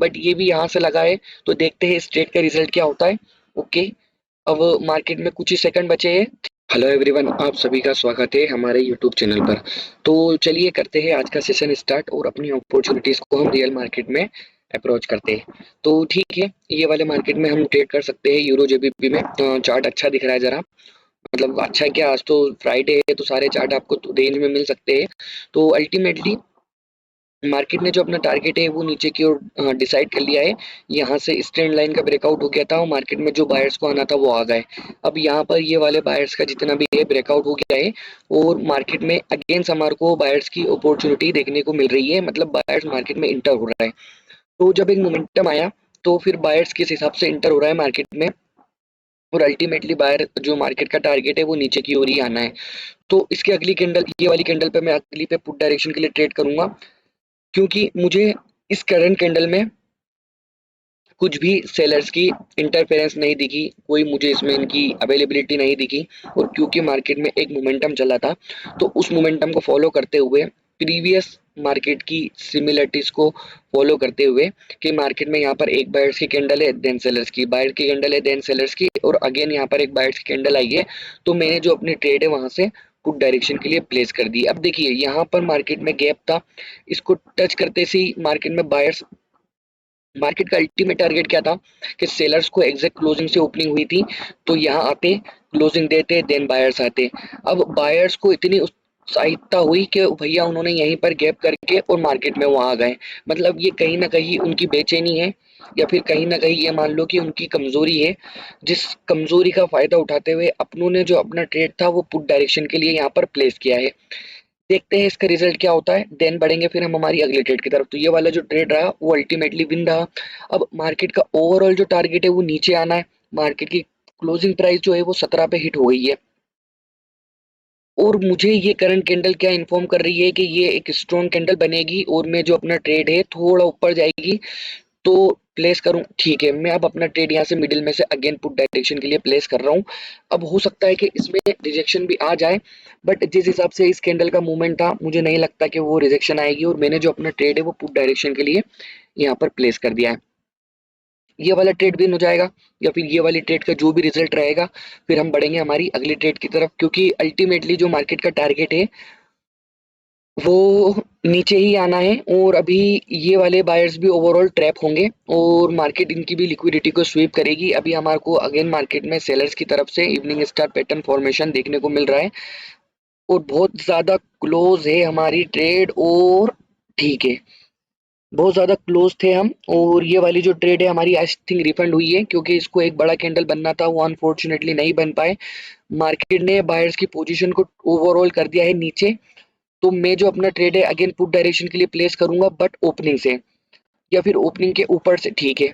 But ये भी यहाँ से लगा है। तो देखते हैं इस ट्रेड का रिजल्ट क्या होता है। ओके, अब मार्केट में कुछ ही सेकंड बचे हैं। हेलो एवरीवन, आप सभी का स्वागत है हमारे यूट्यूब चैनल पर। तो चलिए करते हैं आज का सेशन स्टार्ट और अपनी अपॉर्चुनिटीज को हम रियल मार्केट में अप्रोच करते हैं। तो ठीक है, ये वाले मार्केट में हम ट्रेड कर सकते हैं यूरो जेबीपी में। चार्ट अच्छा दिख रहा है जरा, मतलब अच्छा है क्या, आज तो फ्राइडे है तो सारे चार्ट आपको रेंज में मिल सकते हैं। तो अल्टीमेटली मार्केट ने जो अपना टारगेट है वो नीचे की ओर डिसाइड कर लिया है। यहाँ से इस ट्रेंड लाइन का ब्रेकआउट हो गया था और मार्केट में जो बायर्स को आना था वो आ गए। अब यहाँ पर ये वाले बायर्स का जितना भी है ब्रेकआउट हो गया है और मार्केट में अगेन हमारे को बायर्स की अपॉर्चुनिटी देखने को मिल रही है, मतलब बायर्स मार्केट में इंटर हो रहा है। तो जब एक मोमेंटम आया तो फिर बायर्स किस हिसाब से इंटर हो रहा है मार्केट में, और अल्टीमेटली बायर जो मार्केट का टारगेट है वो नीचे की ओर ही आना है। तो इसके अगली कैंडल, ये वाली कैंडल पे मैं अगली पे पुट डायरेक्शन के लिए ट्रेड करूंगा, क्योंकि मुझे इस करंट कैंडल में कुछ भी सेलर्स की इंटरफेरेंस नहीं दिखी, कोई मुझे इसमें इनकी अवेलेबिलिटी नहीं दिखी। और क्योंकि मार्केट में एक मोमेंटम चला था तो उस मोमेंटम को फॉलो करते हुए, प्रीवियस मार्केट की सिमिलरिटीज को फॉलो करते हुए कि मार्केट में यहाँ पर एक बायर्स की कैंडल है, देन सेलर्स की, बायर की कैंडल है, देन सेलर्स की, और अगेन यहाँ पर एक बायर्स की कैंडल आई है। तो मैंने जो अपनी ट्रेड है वहां से पुट डायरेक्शन के लिए प्लेस कर दी। अब देखिए यहाँ पर मार्केट में गैप था, इसको टच करते से ही मार्केट में बायर्स, मार्केट का अल्टीमेट टारगेट क्या था कि सेलर्स को एग्जैक्ट क्लोजिंग से ओपनिंग हुई थी तो यहाँ आते, क्लोजिंग देते, देन बायर्स आते। अब बायर्स को इतनी उत्साहितता हुई कि भैया उन्होंने यहीं पर गैप करके और मार्केट में वहां आ गए। मतलब ये कहीं ना कहीं उनकी बेचैनी है, या फिर कहीं ना कहीं ये मान लो कि उनकी कमजोरी है, जिस कमजोरी का फायदा उठाते हुए अपनों ने जो अपना ट्रेड था वो पुट डायरेक्शन के लिए यहाँ पर प्लेस किया है। देखते हैं इसका रिजल्ट क्या होता है, देन बढ़ेंगे फिर हम हमारी अगली ट्रेड की तरफ। तो ये वाला जो ट्रेड रहा वो अल्टीमेटली विन रहा। अब मार्केट का ओवरऑल जो टारगेट है वो नीचे आना है। मार्केट की क्लोजिंग प्राइस जो है वो 17 पे हिट हो गई है, और मुझे ये करंट कैंडल क्या इन्फॉर्म कर रही है कि ये एक स्ट्रॉन्ग कैंडल बनेगी और मैं जो अपना ट्रेड है थोड़ा ऊपर जाएगी तो प्लेस करूं। ठीक है, मैं अब अपना ट्रेड यहाँ से मिडिल में से अगेन पुट डायरेक्शन के लिए प्लेस कर रहा हूँ। अब हो सकता है कि इसमें रिजेक्शन भी आ जाए, बट जिस हिसाब से इस कैंडल का मूवमेंट था मुझे नहीं लगता कि वो रिजेक्शन आएगी, और मैंने जो अपना ट्रेड है वो पुट डायरेक्शन के लिए यहाँ पर प्लेस कर दिया है। ये वाला ट्रेड विन हो जाएगा, या फिर ये वाली ट्रेड का जो भी रिजल्ट रहेगा फिर हम बढ़ेंगे हमारी अगली ट्रेड की तरफ, क्योंकि अल्टीमेटली जो मार्केट का टारगेट है वो नीचे ही आना है। और अभी ये वाले बायर्स भी ओवरऑल ट्रैप होंगे और मार्केट इनकी भी लिक्विडिटी को स्वीप करेगी। अभी हमारे को अगेन मार्केट में सेलर्स की तरफ से इवनिंग स्टार पैटर्न फॉर्मेशन देखने को मिल रहा है और बहुत ज्यादा क्लोज है हमारी ट्रेड। और ठीक है, बहुत ज्यादा क्लोज थे हम, और ये वाली जो ट्रेड है हमारी आई थिंक रिफंड हुई है, क्योंकि इसको एक बड़ा कैंडल बनना था वो अनफॉर्चुनेटली नहीं बन पाए। मार्केट ने बायर्स की पोजीशन को ओवरऑल कर दिया है नीचे। तो मैं जो अपना ट्रेड है अगेन पुट डायरेक्शन के लिए प्लेस करूंगा, बट ओपनिंग से, या फिर ओपनिंग के ऊपर से। ठीक है,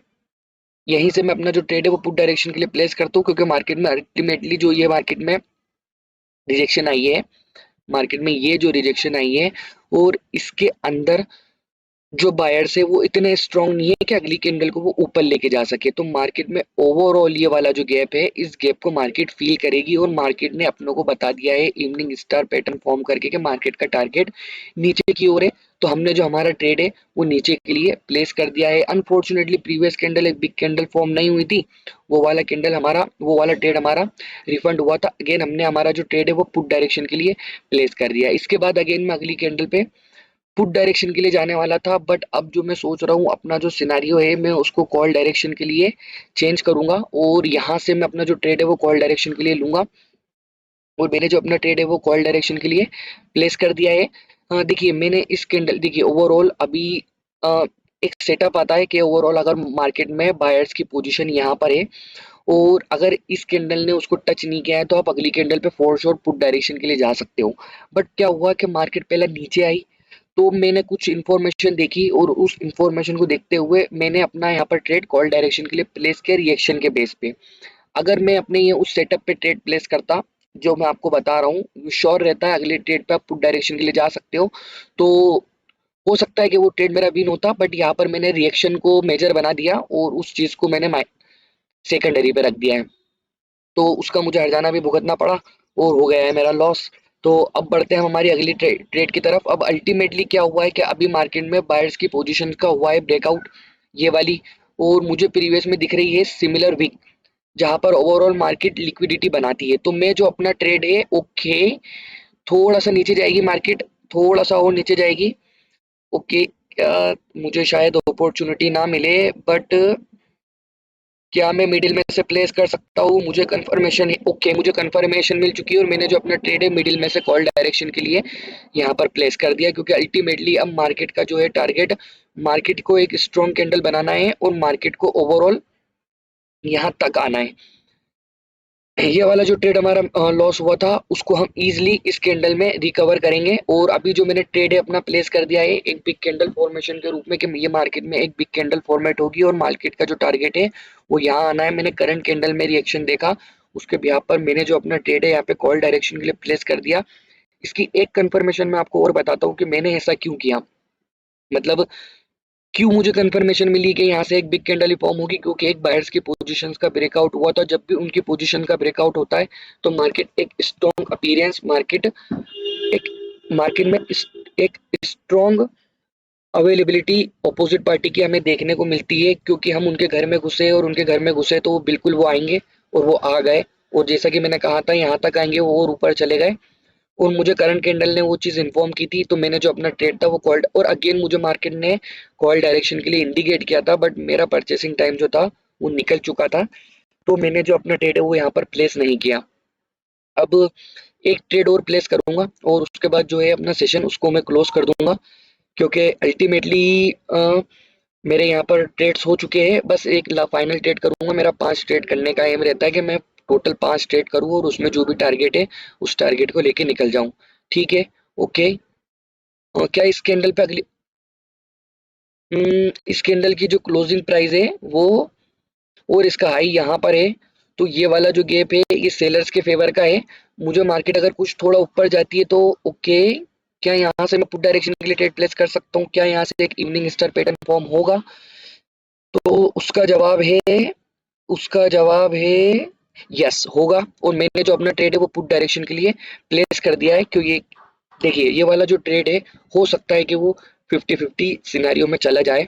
यहीं से मैं अपना जो ट्रेड है वो पुट डायरेक्शन के लिए प्लेस करता हूँ, क्योंकि मार्केट में अल्टीमेटली जो ये मार्केट में रिजेक्शन आई है, मार्केट में ये जो रिजेक्शन आई है और इसके अंदर जो बायर्स है वो इतने स्ट्रांग नहीं है कि अगली कैंडल को वो ऊपर लेके जा सके। तो मार्केट में ओवरऑल ये वाला जो गैप है, इस गैप को मार्केट फील करेगी, और मार्केट ने अपनों को बता दिया है इवनिंग स्टार पैटर्न फॉर्म करके कि मार्केट का टारगेट नीचे की ओर है। तो हमने जो हमारा ट्रेड है वो नीचे के लिए प्लेस कर दिया है। अनफॉर्चुनेटली प्रीवियस कैंडल एक बिग कैंडल फॉर्म नहीं हुई थी, वो वाला कैंडल हमारा, वो वाला ट्रेड हमारा रिफंड हुआ था। अगेन हमने हमारा जो ट्रेड है वो पुट डायरेक्शन के लिए प्लेस कर दिया। इसके बाद अगेन मैं अगली कैंडल पे पुट डायरेक्शन के लिए जाने वाला था, बट अब जो मैं सोच रहा हूँ अपना जो सिनेरियो है मैं उसको कॉल डायरेक्शन के लिए चेंज करूंगा, और यहाँ से मैं अपना जो ट्रेड है वो कॉल डायरेक्शन के लिए लूंगा। और मैंने जो अपना ट्रेड है वो कॉल डायरेक्शन के लिए प्लेस कर दिया है। देखिए मैंने इस कैंडल, देखिए ओवरऑल अभी अ, एक सेटअप आता है कि ओवरऑल अगर मार्केट में बायर्स की पोजीशन यहाँ पर है और अगर इस कैंडल ने उसको टच नहीं किया है तो आप अगली कैंडल पे फोर शॉट पुट डायरेक्शन के लिए जा सकते हो। बट क्या हुआ कि मार्केट पहले नीचे आई, तो मैंने कुछ इन्फॉर्मेशन देखी और उस इन्फॉर्मेशन को देखते हुए मैंने अपना यहाँ पर ट्रेड कॉल डायरेक्शन के लिए प्लेस किया रिएक्शन के बेस पे। अगर मैं अपने ये उस सेटअप पे ट्रेड प्लेस करता जो मैं आपको बता रहा हूँ, श्योर रहता है अगले ट्रेड पे आप पुट डायरेक्शन के लिए जा सकते हो। तो हो सकता है कि वो ट्रेड मेरा विन होता, बट यहाँ पर मैंने रिएक्शन को मेजर बना दिया और उस चीज को मैंने सेकेंडरी पे रख दिया है, तो उसका मुझे हर्जाना भी भुगतना पड़ा और हो गया है मेरा लॉस। तो अब बढ़ते हैं हम हमारी अगली ट्रेड की तरफ। अब अल्टीमेटली क्या हुआ है कि अभी मार्केट में बायर्स की पोजीशन का हुआ है ब्रेकआउट, ये वाली, और मुझे प्रीवियस में दिख रही है सिमिलर वीक, जहां पर ओवरऑल मार्केट लिक्विडिटी बनाती है। तो मैं जो अपना ट्रेड है, ओके, थोड़ा सा नीचे जाएगी मार्केट, थोड़ा सा और नीचे जाएगी, ओके। मुझे शायद अपॉर्चुनिटी ना मिले, बट क्या मैं मिडिल में से प्लेस कर सकता हूँ? मुझे कंफर्मेशन है, ओके, मुझे कंफर्मेशन मिल चुकी है और मैंने जो अपना ट्रेड है मिडिल में से कॉल डायरेक्शन के लिए यहाँ पर प्लेस कर दिया, क्योंकि अल्टीमेटली अब मार्केट का जो है टारगेट, मार्केट को एक स्ट्रॉन्ग कैंडल बनाना है और मार्केट को ओवरऑल यहाँ तक आना है। ये वाला जो ट्रेड हमारा लॉस हुआ था, उसको हम इजीली इस कैंडल में रिकवर करेंगे। और अभी जो मैंने ट्रेड है अपना प्लेस कर दिया है एक बिग कैंडल फॉर्मेशन के रूप में, कि ये मार्केट में एक बिग कैंडल फॉर्मेट होगी और मार्केट का जो टारगेट है वो यहाँ आना है। मैंने करंट कैंडल में रिएक्शन देखा, उसके बिहाफ पर मैंने जो अपना ट्रेड है यहाँ पे कॉल डायरेक्शन के लिए प्लेस कर दिया। इसकी एक कंफर्मेशन मैं आपको और बताता हूँ कि मैंने ऐसा क्यों किया, मतलब क्यों मुझे कंफर्मेशन मिली कि यहाँ से एक बिग कैंडल फॉर्म होगी, क्योंकि एक बायर्स की पोजीशंस का ब्रेकआउट हुआ था। जब भी उनकी पोजीशन का ब्रेकआउट होता है तो मार्केट एक स्ट्रॉन्ग अपीयरेंस, एक मार्केट में एक स्ट्रॉन्ग अवेलेबिलिटी अपोजिट पार्टी की हमें देखने को मिलती है, क्योंकि हम उनके घर में घुसे और उनके घर में घुसे तो बिल्कुल वो आएंगे, और वो आ गए। और जैसा कि मैंने कहा था यहाँ तक आएंगे, वो और ऊपर चले गए, और मुझे करंट कैंडल ने वो चीज़ इन्फॉर्म की थी। तो मैंने जो अपना ट्रेड था वो कॉल्ड, और अगेन मुझे मार्केट ने कॉल डायरेक्शन के लिए इंडिकेट किया था, बट मेरा परचेसिंग टाइम जो था वो निकल चुका था, तो मैंने जो अपना ट्रेड है वो यहाँ पर प्लेस नहीं किया। अब एक ट्रेड और प्लेस करूंगा और उसके बाद जो है अपना सेशन उसको मैं क्लोज कर दूंगा, क्योंकि अल्टीमेटली मेरे यहाँ पर ट्रेड्स हो चुके हैं। बस एक फाइनल ट्रेड करूंगा, मेरा 5 ट्रेड करने का एम रहता है कि मैं टोटल 5 ट्रेड करूँ और उसमें जो भी टारगेट है उस टारगेट को लेके निकल जाऊं। ठीक है, ओके। क्या इस कैंडल पे अगली इस कैंडल की जो क्लोजिंग प्राइस है वो, और इसका हाई यहाँ पर है, तो ये वाला जो गैप है ये सेलर्स के फेवर का है। मुझे मार्केट अगर कुछ थोड़ा ऊपर जाती है तो ओके, क्या यहाँ से मैं पुट डायरेक्शन के लिए ट्रेड प्लेस कर सकता हूँ? क्या यहाँ से एक इवनिंग स्टार पैटर्न फॉर्म होगा? तो उसका जवाब है यस होगा। और मैंने जो अपना ट्रेड है वो पुट डायरेक्शन के लिए प्लेस कर दिया है, क्योंकि देखिए ये वाला जो ट्रेड है, हो सकता है कि वो 50-50 सिनेरियो में चला जाए,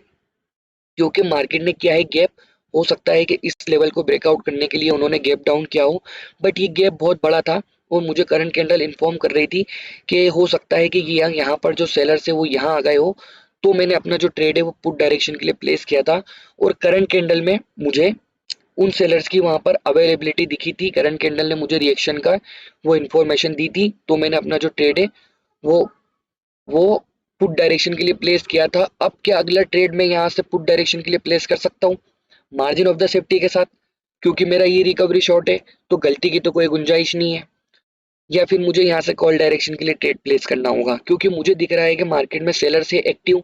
क्योंकि मार्केट ने किया है गैप। हो सकता है कि इस लेवल को ब्रेकआउट करने के लिए उन्होंने गैप डाउन किया हो, बट ये गैप बहुत बड़ा था और मुझे करंट कैंडल इन्फॉर्म कर रही थी कि हो सकता है कि ये यहाँ पर जो सेलर्स है वो यहाँ आ गए हो। तो मैंने अपना जो ट्रेड है वो पुट डायरेक्शन के लिए प्लेस किया था, और करंट कैंडल में मुझे उन सेलर्स की वहां पर अवेलेबिलिटी दिखी थी। करंट कैंडल ने मुझे रिएक्शन का वो इन्फॉर्मेशन दी थी, तो मैंने अपना जो ट्रेड है वो वो पुट डायरेक्शन के लिए प्लेस किया था। अब क्या अगला ट्रेड मैं यहाँ से पुट डायरेक्शन के लिए प्लेस कर सकता हूँ मार्जिन ऑफ द सेफ्टी के साथ, क्योंकि मेरा ये रिकवरी शॉट है, तो गलती की तो कोई गुंजाइश नहीं है। या फिर मुझे यहाँ से कॉल डायरेक्शन के लिए ट्रेड प्लेस करना होगा, क्योंकि मुझे दिख रहा है कि मार्केट में सेलर से एक्टिव,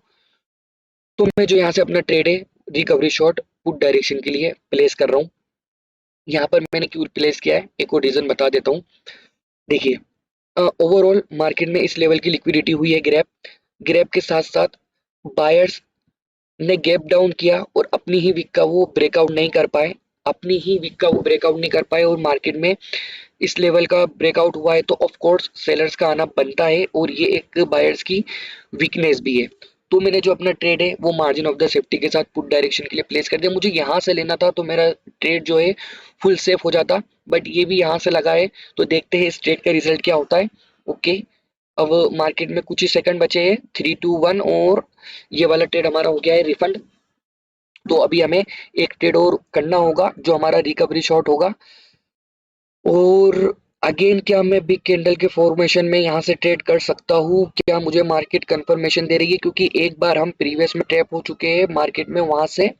तो मैं जो यहाँ से अपना ट्रेड है रिकवरी शॉट पुट डायरेक्शन के लिए प्लेस कर रहा हूँ। यहाँ पर मैंने क्यों प्लेस किया है एक और रीजन बता देता हूँ। देखिए, ओवरऑल मार्केट में इस लेवल की लिक्विडिटी हुई है, ग्रैप ग्रैप के साथ साथ बायर्स ने गैप डाउन किया और अपनी ही वीक का वो ब्रेकआउट नहीं कर पाए, और मार्केट में इस लेवल का ब्रेकआउट हुआ है, तो ऑफ कोर्स सेलर्स का आना बनता है, और ये एक बायर्स की वीकनेस भी है। तो मैंने जो अपना ट्रेड है वो मार्जिन ऑफ द सेफ्टी के साथ पुट डायरेक्शन के लिए प्लेस कर दिया। मुझे यहाँ से लेना था तो मेरा ट्रेड जो है फुल सेफ हो जाता, बट ये भी यहाँ से लगा है, तो देखते हैं इस ट्रेड का रिजल्ट क्या होता है। ओके, अब मार्केट में कुछ ही सेकंड बचे हैं, 3-2-1, और ये वाला ट्रेड हमारा हो गया है रिफंड। तो अभी हमें एक ट्रेड और करना होगा जो हमारा रिकवरी शॉट होगा। और अगेन क्या मैं बिग कैंडल के फॉर्मेशन में यहाँ से ट्रेड कर सकता हूँ? क्या मुझे मार्केट कंफर्मेशन दे रही है? क्योंकि एक बार हम प्रीवियस में ट्रैप हो चुके हैं मार्केट में, वहां से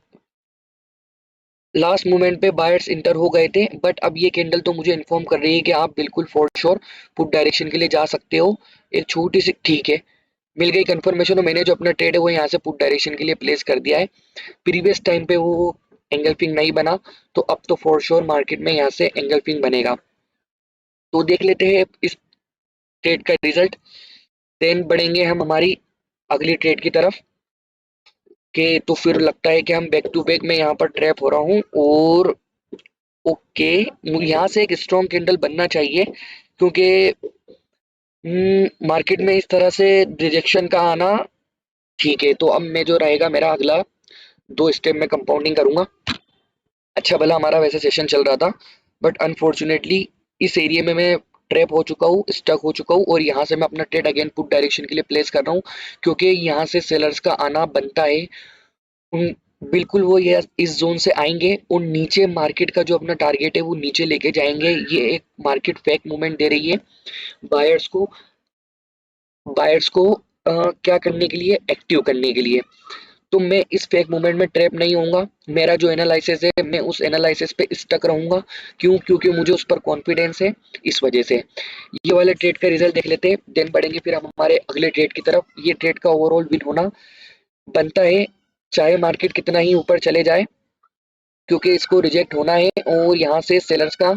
लास्ट मोमेंट पे बायर्स इंटर हो गए थे, बट अब ये कैंडल तो मुझे इन्फॉर्म कर रही है कि आप बिल्कुल फॉर श्योर पुट डायरेक्शन के लिए जा सकते हो। एक छोटी सी, ठीक है, मिल गई कंफर्मेशन, और मैंने जो अपना ट्रेड है वो यहाँ से पुट डायरेक्शन के लिए प्लेस कर दिया है। प्रीवियस टाइम पे वो एंगल्फिंग नहीं बना, तो अब तो फॉर श्योर मार्केट में यहाँ से एंगल्फिंग बनेगा। तो देख लेते हैं इस ट्रेड का रिजल्ट, देन बढ़ेंगे हम हमारी अगली ट्रेड की तरफ। के तो फिर लगता है कि हम बैक टू बैक में यहाँ पर ट्रैप हो रहा हूँ, और ओके, यहाँ से एक स्ट्रॉन्ग कैंडल बनना चाहिए, क्योंकि मार्केट में इस तरह से रिजेक्शन का आना, ठीक है। तो अब मैं जो रहेगा मेरा अगला 2 स्टेप में कंपाउंडिंग करूंगा। अच्छा भला हमारा वैसे सेशन चल रहा था, बट अनफॉर्चुनेटली इस एरिया में मैं ट्रैप हो चुका हूँ, स्टक हो चुका हूँ, और यहाँ से मैं अपना ट्रेड अगेन पुट डायरेक्शन के लिए प्लेस कर रहा हूँ, क्योंकि यहाँ से सेलर्स का आना बनता है। उन बिल्कुल वो ये इस जोन से आएंगे और नीचे मार्केट का जो अपना टारगेट है वो नीचे लेके जाएंगे। ये एक मार्केट फेक मूवमेंट दे रही है बायर्स को, बायर्स को क्या करने के लिए, एक्टिव करने के लिए। तो मैं इस फेक मूवमेंट में ट्रैप नहीं होऊंगा। मेरा जो एनालिसिस है मैं उस एनालिसिस पे स्टक रहूंगा। क्यों? क्योंकि मुझे उस पर कॉन्फिडेंस है, इस वजह से। ये वाले ट्रेड का रिजल्ट देख लेते हैं, देन बढ़ेंगे फिर हम हमारे अगले ट्रेड की तरफ। ये ट्रेड का ओवरऑल विन होना बनता है, चाहे मार्केट कितना ही ऊपर चले जाए, क्योंकि इसको रिजेक्ट होना है और यहाँ से सेलर्स का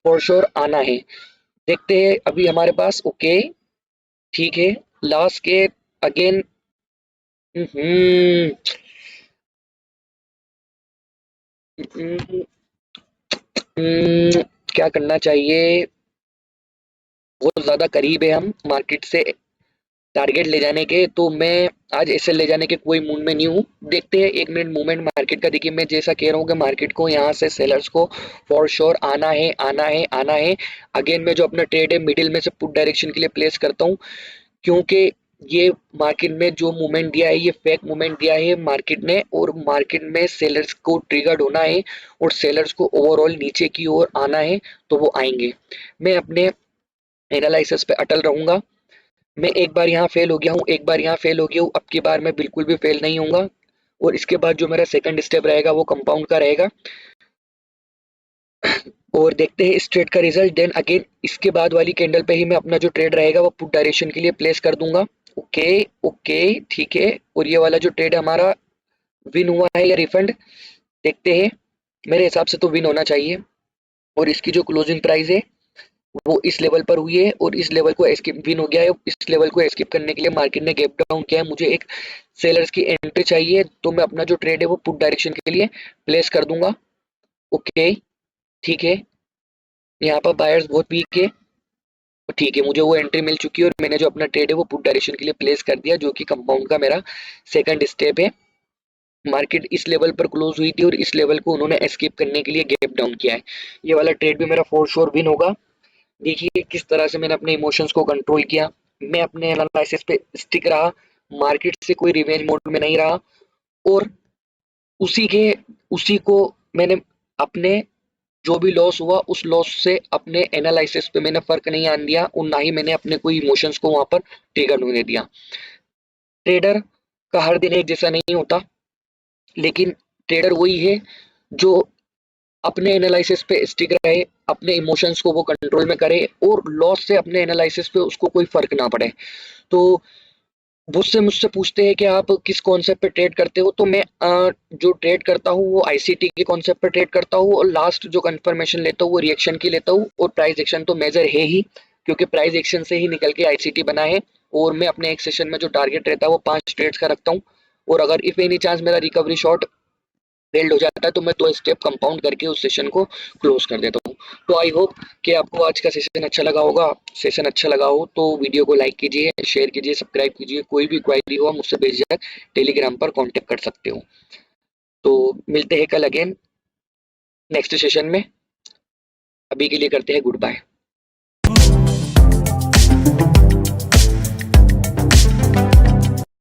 फॉर श्योर आना है। देखते हैं अभी हमारे पास। ओके, ठीक है, लास्ट के अगेन। हम्म क्या करना चाहिए? बहुत ज्यादा करीब है हम मार्केट से टारगेट ले जाने के, तो मैं आज ऐसे ले जाने के कोई मूड में नहीं हूँ। देखते हैं 1 मिनट मूवमेंट मार्केट का। देखिए मैं जैसा कह रहा हूँ कि मार्केट को यहाँ से सेलर्स को फॉर श्योर आना है, आना है, आना है। अगेन मैं जो अपना ट्रेड है मिडिल में से पुट डायरेक्शन के लिए प्लेस करता हूँ, क्योंकि ये मार्केट में जो मूवमेंट दिया है ये फेक मूवमेंट दिया है मार्केट ने, और मार्केट में सेलर्स को ट्रिगर्ड होना है और सेलर्स को ओवरऑल नीचे की ओर आना है, तो वो आएंगे। मैं अपने एनालिसिस पे अटल रहूंगा। मैं एक बार यहाँ फेल हो गया हूँ, एक बार यहाँ फेल हो गया हूँ, अब की बार मैं बिल्कुल भी फेल नहीं होऊंगा। और इसके बाद जो मेरा सेकंड स्टेप रहेगा वो कंपाउंड का रहेगा, और देखते हैं इस ट्रेड का रिजल्ट। देन अगेन इसके बाद वाली कैंडल पे ही मैं अपना जो ट्रेड रहेगा वो पुट डायरेक्शन के लिए प्लेस कर दूंगा। ओके, ओके, ठीक है। और ये वाला जो ट्रेड हमारा विन हुआ है या रिफंड, देखते हैं। मेरे हिसाब से तो विन होना चाहिए। और इसकी जो क्लोजिंग प्राइस है वो इस लेवल पर हुई है, और इस लेवल को एस्केप विन हो गया है। इस लेवल को एस्केप करने के लिए मार्केट ने गैप डाउन किया है। मुझे एक सेलर्स की एंट्री चाहिए, तो मैं अपना जो ट्रेड है वो पुट डायरेक्शन के लिए प्लेस कर दूंगा। ओके, ठीक है। यहाँ पर बायर्स बहुत वीक है, तो ठीक है, मुझे वो एंट्री मिल चुकी है और मैंने जो अपना ट्रेड है वो पुट डायरेक्शन के लिए प्लेस कर दिया, जो कि कंपाउंड का मेरा सेकंड स्टेप है। मार्केट इस लेवल पर क्लोज हुई थी और इस लेवल को उन्होंने एस्केप करने के लिए गैप डाउन किया है। ये वाला ट्रेड भी मेरा फॉर श्योर विन होगा। देखिए किस तरह से मैंने अपने इमोशंस को कंट्रोल किया। मैं अपने एनालिसिस पे स्टिक रहा, मार्केट से कोई रिवेंज मोड में नहीं रहा, और उसी के उसी को मैंने अपने जो भी लॉस हुआ उस लॉस से अपने एनालिसिस पे मैंने फर्क नहीं आने दिया, और ना ही मैंने अपने कोई इमोशंस को वहां पर ट्रिगर होने दिया। ट्रेडर का हर दिन एक जैसा नहीं होता, लेकिन ट्रेडर वही है जो अपने एनालिसिस पे स्टिक रहे, अपने इमोशंस को वो कंट्रोल में करे, और लॉस से अपने एनालिसिस पे उसको कोई फर्क ना पड़े। तो मुझसे मुझसे पूछते हैं कि आप किस कॉन्सेप्ट पे ट्रेड करते हो, तो मैं जो ट्रेड करता हूँ वो आईसीटी के कॉन्सेप्ट पे ट्रेड करता हूँ, और लास्ट जो कंफर्मेशन लेता हूँ वो रिएक्शन की लेता हूँ, और प्राइस एक्शन तो मेजर है ही, क्योंकि प्राइस एक्शन से ही निकल के आईसीटी बना है। और मैं अपने एक सेशन में जो टारगेट रहता है वो 5 ट्रेड्स का रखता हूँ, और अगर इफ एनी चांस मेरा रिकवरी शॉट फेल्ड हो जाता है तो मैं 2 स्टेप कंपाउंड करके उस सेशन को क्लोज कर देता हूँ। तो आई होप कि आपको आज का सेशन अच्छा लगा होगा। सेशन अच्छा लगा हो तो वीडियो को लाइक कीजिए, शेयर कीजिए, सब्सक्राइब कीजिए। कोई भी क्वायरी हो मुझसे बेझिझक टेलीग्राम पर कांटेक्ट कर सकते हो। तो मिलते हैं कल अगेन नेक्स्ट सेशन में। अभी के लिए करते हैं गुड बाय।